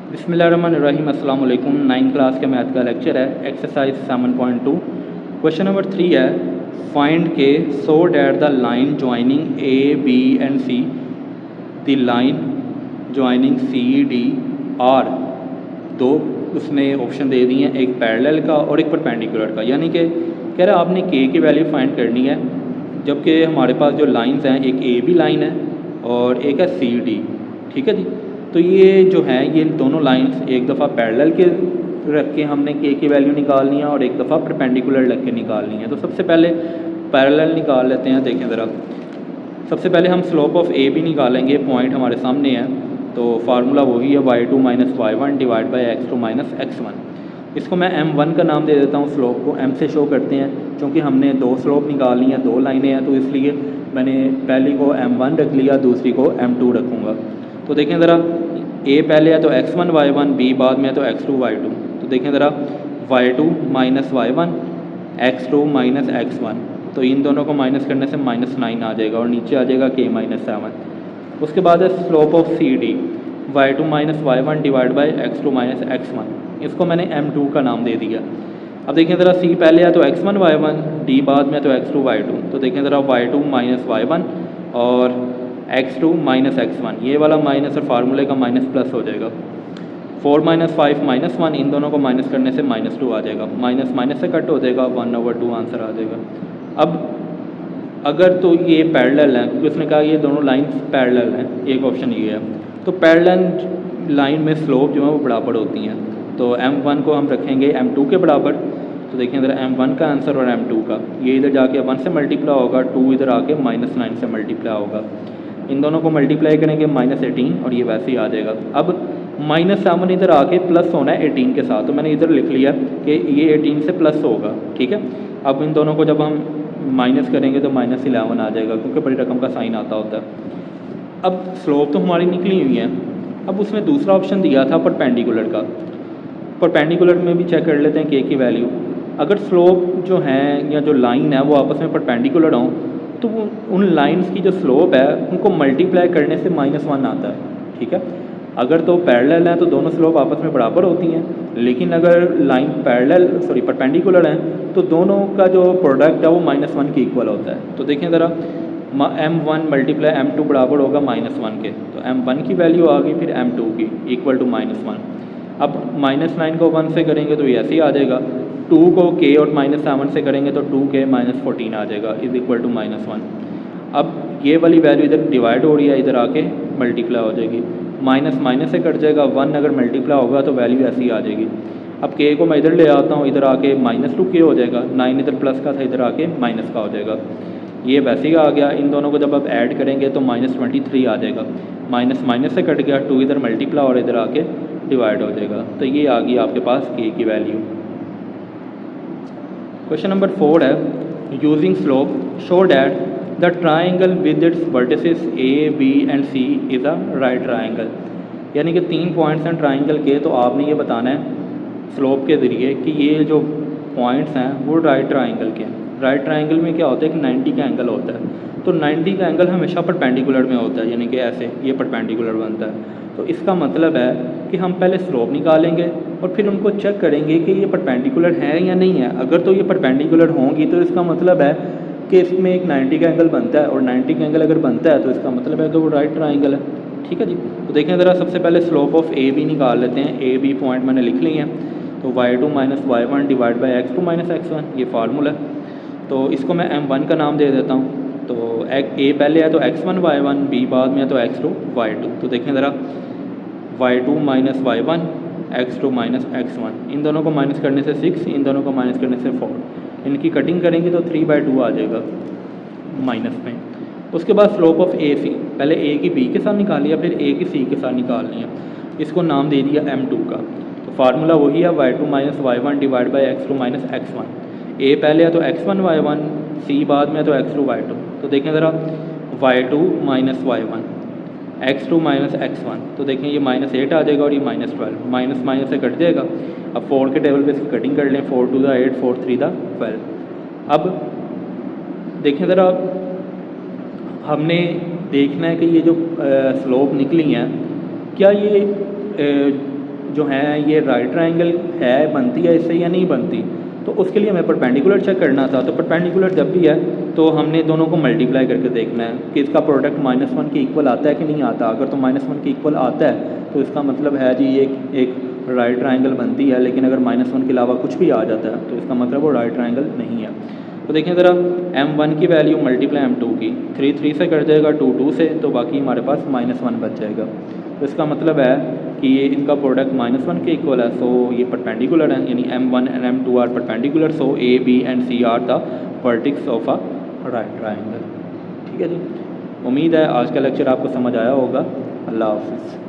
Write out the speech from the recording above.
बिस्मिल्लाहिर्रहमानिर्रहीम। अस्सलाम वालेकुम। 9 क्लास के मैथ का लेक्चर है। एक्सरसाइज 7.2 क्वेश्चन नंबर 3 है, फाइंड के so that the line joining A B and C the line joining C D are. दो उसने ऑप्शन दे दिए हैं, एक पैरेलल का और एक परपेंडिकुलर का। यानी कि कह रहा है आपने के की वैल्यू फाइंड करनी है, जबकि हमारे पास जो लाइंस हैं एक ए बी लाइन है और एक है सी डी। ठीक है जी। तो ये जो है ये दोनों लाइंस एक दफ़ा पैरेलल के रख के हमने के की वैल्यू निकालनी है और एक दफ़ा परपेंडिकुलर रख के निकालनी है। तो सबसे पहले पैरेलल निकाल लेते हैं। देखें ज़रा, सबसे पहले हम स्लोप ऑफ ए बी निकालेंगे। पॉइंट हमारे सामने है, तो फार्मूला वही है y2 minus y1 divide by x2 minus x1। इसको मैं m1 का नाम दे देता हूँ। स्लोप को m से शो करते हैं, क्योंकि हमने दो स्लोप निकालनी है, दो लाइनें हैं, तो इसलिए मैंने पहली को m1 रख लिया, दूसरी को m2 रखूँगा। तो देखें ज़रा, a पहले है तो x1 y1, b बाद में है तो x2 y2। तो देखें ज़रा, y2 minus y1 x2 minus x1, तो इन दोनों को माइनस करने से -9 आ जाएगा और नीचे आ जाएगा k माइनस 7। उसके बाद है slope of C D, y2 minus y1 divide by x2 minus x1। इसको मैंने m2 का नाम दे दिया। अब देखें ज़रा, c पहले है तो x1 y1, d बाद में तो x2 y2। तो देखें ज़रा, y2 माइनस y1 और x2 माइनस x1, ये वाला माइनस और फार्मूले का माइनस प्लस हो जाएगा। 4 माइनस 5 माइनस 1, इन दोनों को माइनस करने से -2 आ जाएगा। माइनस माइनस से कट हो जाएगा, 1/2 आंसर आ जाएगा। अब अगर तो ये पैरेलल है, क्योंकि उसने कहा ये दोनों लाइंस पैरेलल हैं, एक ऑप्शन ये है। तो पैरेलल लाइन में स्लोप जो है वो बराबर होती हैं। तो m1 को हम रखेंगे m2 के बराबर। तो देखें ज़रा, m1 का आंसर और m2 का, ये इधर जाके 1 से मल्टीप्लाई होगा, 2 इधर आके -9 से मल्टीप्लाई होगा। इन दोनों को मल्टीप्लाई करेंगे -18 और ये वैसे ही आ जाएगा। अब -7 इधर आके प्लस होना है 18 के साथ, तो मैंने इधर लिख लिया कि ये 18 से प्लस होगा। ठीक है। अब इन दोनों को जब हम माइनस करेंगे तो -11 आ जाएगा, क्योंकि बड़ी रकम का साइन आता होता है। अब स्लोप तो हमारी निकली हुई है। अब उसने दूसरा ऑप्शन दिया था परपेंडिकुलर का। परपेंडिकुलर में भी चेक कर लेते हैं के की वैल्यू। अगर स्लोप जो है या जो लाइन है वो आपस में परपेंडिकुलर हों, तो वो उन लाइंस की जो स्लोप है उनको मल्टीप्लाई करने से -1 आता है। ठीक है। अगर तो पैरेलल हैं तो दोनों स्लोप आपस में बराबर होती हैं, लेकिन अगर लाइन परपेंडिकुलर हैं तो दोनों का जो प्रोडक्ट है वो -1 के इक्वल होता है। तो देखें ज़रा, m1 मल्टीप्लाई m2 बराबर होगा -1 के। तो m1 की वैल्यू आ गई, फिर m2 की इक्वल टू -1। अब -9 को 1 से करेंगे तो ये ऐसे ही आ जाएगा। 2 को k और -7 से करेंगे तो 2k -14 आ जाएगा, इज इक्वल टू -1। अब ये वाली वैल्यू इधर डिवाइड हो रही है, इधर आके मल्टीप्लाई हो जाएगी। माइनस माइनस से कट जाएगा, 1 अगर मल्टीप्लाई होगा तो वैल्यू ऐसी आ जाएगी। अब k को मैं इधर ले आता हूँ, इधर आके -2k हो जाएगा। 9 इधर प्लस का था, इधर आके माइनस का हो जाएगा। ये वैसे ही आ गया। इन दोनों को जब आप ऐड करेंगे तो -23 आ जाएगा। माइनस माइनस से कट गया, 2 इधर मल्टीप्लाई और इधर आके डिवाइड हो जाएगा। तो ये आ गई आपके पास k की वैल्यू। क्वेश्चन नंबर 4 है, using slope show that the triangle with its vertices A B and C is a right triangle. यानी कि 3 पॉइंट्स हैं ट्राइंगल के, तो आपने ये बताना है स्लोप के ज़रिए कि ये जो पॉइंट्स हैं वो राइट ट्राइंगल के हैं। राइट ट्राइंगल में क्या होता है कि 90 का एंगल होता है। तो 90 का एंगल हमेशा परपेंडिकुलर में होता है, यानी कि ऐसे ये परपेंडिकुलर बनता है। तो इसका मतलब है कि हम पहले स्लोप निकालेंगे और फिर उनको चेक करेंगे कि ये परपेंडिकुलर है या नहीं है। अगर तो ये परपेंडिकुलर होंगी तो इसका मतलब है कि इसमें एक 90 का एंगल बनता है, और 90 का एंगल अगर बनता है तो इसका मतलब है कि वो राइट ट्राइंगल है। ठीक है जी। तो देखें ज़रा, सबसे पहले स्लोप ऑफ ए बी निकाल लेते हैं। ए बी पॉइंट मैंने लिख लिए हैं। तो y2 minus y1 divide by x2 minus x1, ये फार्मूला है। तो इसको मैं m1 का नाम दे देता हूँ। तो a पहले है तो x1 y1, b बाद में है तो x2 y2। तो देखें ज़रा, y2 minus y1 x2 minus x1, इन दोनों को माइनस करने से 6, इन दोनों को माइनस करने से 4। इनकी कटिंग करेंगे तो 3/2 आ जाएगा माइनस में। उसके बाद स्लोप ऑफ ए सी, पहले ए की बी के साथ निकाल लिया, फिर ए की सी के साथ निकाल लिया। इसको नाम दे दिया m2 का। तो फार्मूला वही है, y2 minus y1 divide by x2 minus x1। ए पहले है तो x1 y1, सी बाद में है तो x2 y2। तो देखें ज़रा, y2 minus y1 x2 minus x1, तो देखें ये -8 आ जाएगा और ये -12, माइनस माइनस से कट जाएगा। अब 4 के टेबल पे इसकी कटिंग कर लें, 4 2 8, 4 3 12। अब देखें ज़रा, हमने देखना है कि ये जो स्लोप निकली हैं, क्या ये जो है ये राइट ट्रायंगल है, बनती है इससे या नहीं बनती। तो उसके लिए हमें परपेंडिकुलर चेक करना था। तो परपेंडिकुलर जब भी है तो हमने दोनों को मल्टीप्लाई करके देखना है कि इसका प्रोडक्ट -1 के इक्वल आता है कि नहीं आता। अगर तो -1 के इक्वल आता है तो इसका मतलब है जी ये एक राइट ट्रायंगल बनती है, लेकिन अगर -1 के अलावा कुछ भी आ जाता है तो इसका मतलब वो राइट ट्रायंगल नहीं है। तो देखें ज़रा, m1 की वैल्यू मल्टीप्लाई m2 की 3 से कट जाएगा, 2 से, तो बाकी हमारे पास -1 बच जाएगा। तो इसका मतलब है कि ये इनका प्रोडक्ट -1 के इक्वल है, सो ये परपेंडिकुलर है, यानी m1 and m2 are perpendicular, so a, b and c are the vertex of a right triangle. ठीक है जी, उम्मीद है आज का लेक्चर आपको समझ आया होगा। अल्लाह हाफिज़।